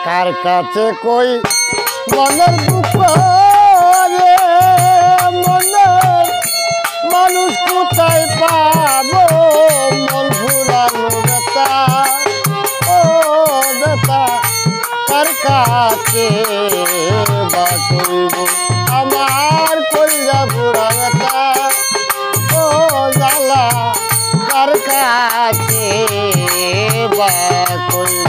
কার কাছে কই মনের দুঃখ রে মনের মানুষ কোথায় পাবো মন ভুলানো ব্যথা ও ব্যথা কার কাছে বা কইব আমার কইরা পুরা ব্যথা ও জ্বালা কার কাছে বা কইব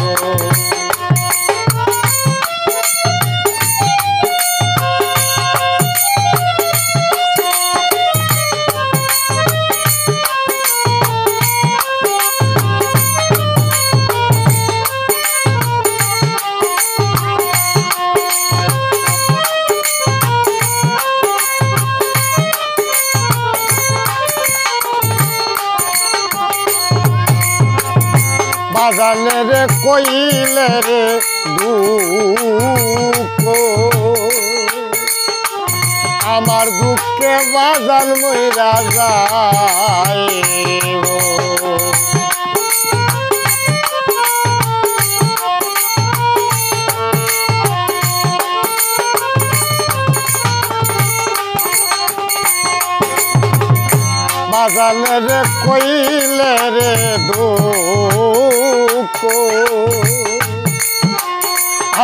বাজানে রে কইলে রে দুঃখ আমার দুঃখে বাজান মইরা যায় বাজানে রে কইলে রে দুঃখ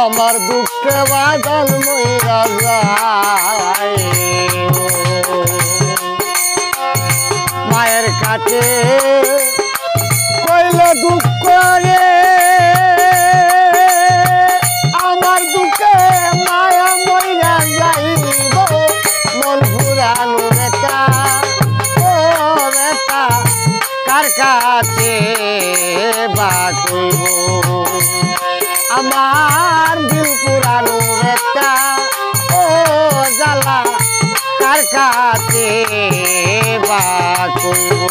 আমার দুঃখে বাজান মইরা যায় মায়ের কাছে কইলে দুঃখ রে আমার দুঃখে মায়া মইরা যাইব মন ফুরানো ব্যথা কার কাছে বা কইব আমার দিল পুরানো ব্যথা ও জ্বালা কার কাছে বা কইব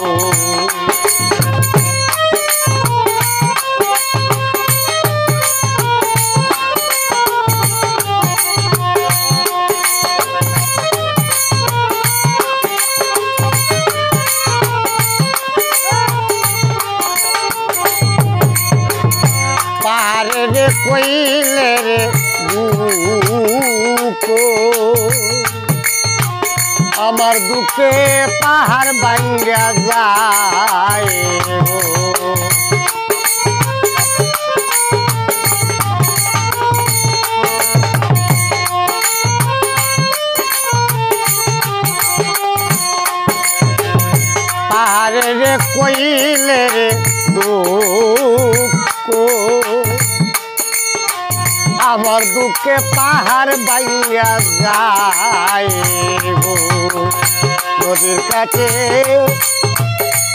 রে কইলে রে দুঃখ আমার দুঃখে পাহাড় ভাঙ্গা যায় পাহাড় রে কইলে রে দুঃখ আমার দুঃখে পাহাড় ভাঙ্গা যায় নদীর কাছে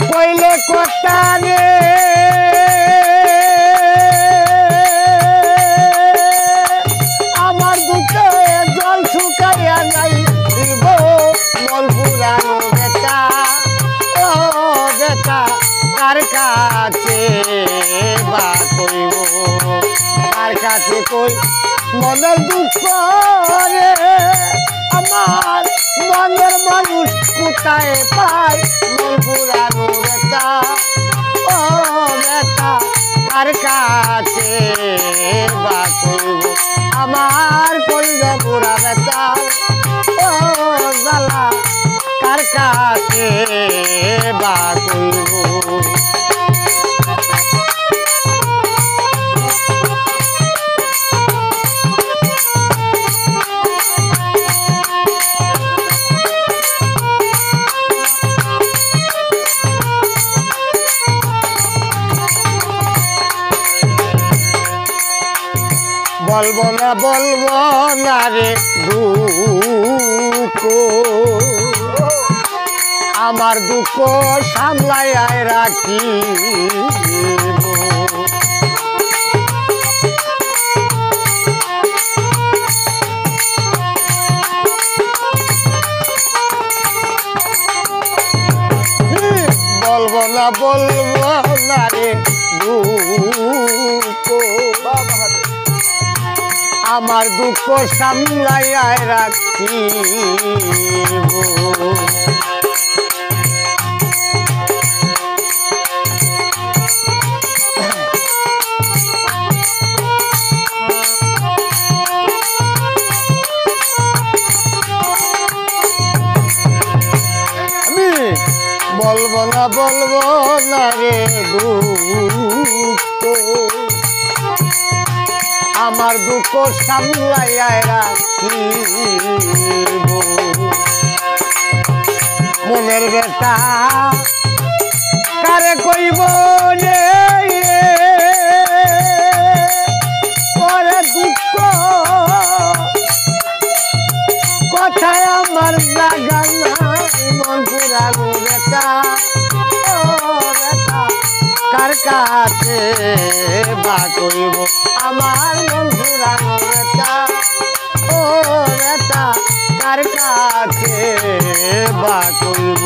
কইলে কথা রে আমার দুঃখে জল শুকাইয়া যাই দিব মন পুরানো ব্যথা ও ব্যথা কার কাছে বা কইব কার কাছে কই মনের দুঃখ রে আমার মনের মানুষ কোথায় পায় মন পুরানো ব্যথা ও ব্যথা কার কাছে বা কইব আমার কইরা পুরা ব্যথা ও জ্বালা কার কাছে বা কইব বলবো না রে দুঃখ আমার দুঃখ সামলায় রাখি বলবো না রে দুঃখ আমার দুঃখ সামলাইয়া রাখিব বলবো না রে দুঃখ আমার দুঃখ সামলাইয়া রাখিব মনের বেটা কারে কইব রে পরে দুঃখ কথায় আমার জায়গা নাই মন পুরানো বেটা ও বেটা কার কাছে বা কইব আমার মন পুরানো বেটা ও বেটা কার কাছে বা কইব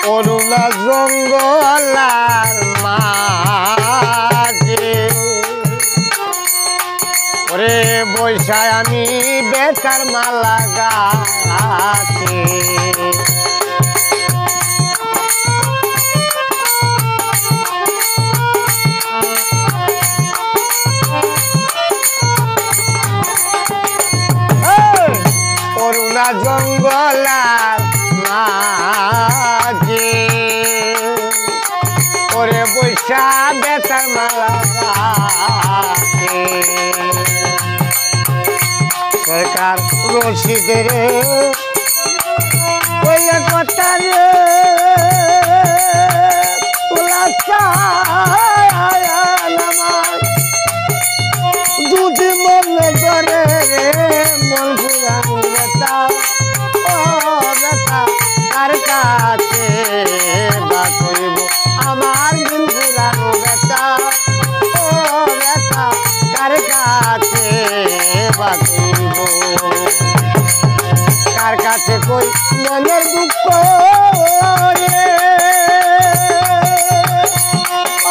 করুণা জঙ্গলার মাঝে ওরে বৈশায় আমি বেতার মালা গাছে করুণা জঙ্গলার মাঝে ওরে বৈশা বেতার মালা গাছে সরকার রশিদের কইলে কথা রে যদি মনে করে রে মন পুরানো বেটা ও বেটা কার কাছে বা কইব আমার দিন পুরানো বেটা ও বেটা কার কাছে বা কইব কার কাছে কই মনের দুঃখ রে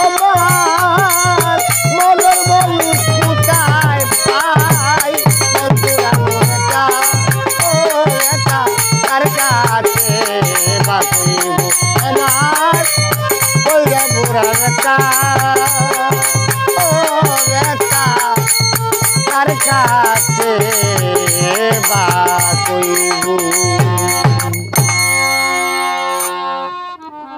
আমার মনের বলু কোথায় পাই মন পুরানো বেটা ও বেটা কার কাছে বা কইব আমার কইরা বুড়া বেটা ও বেটা কার কাছে বা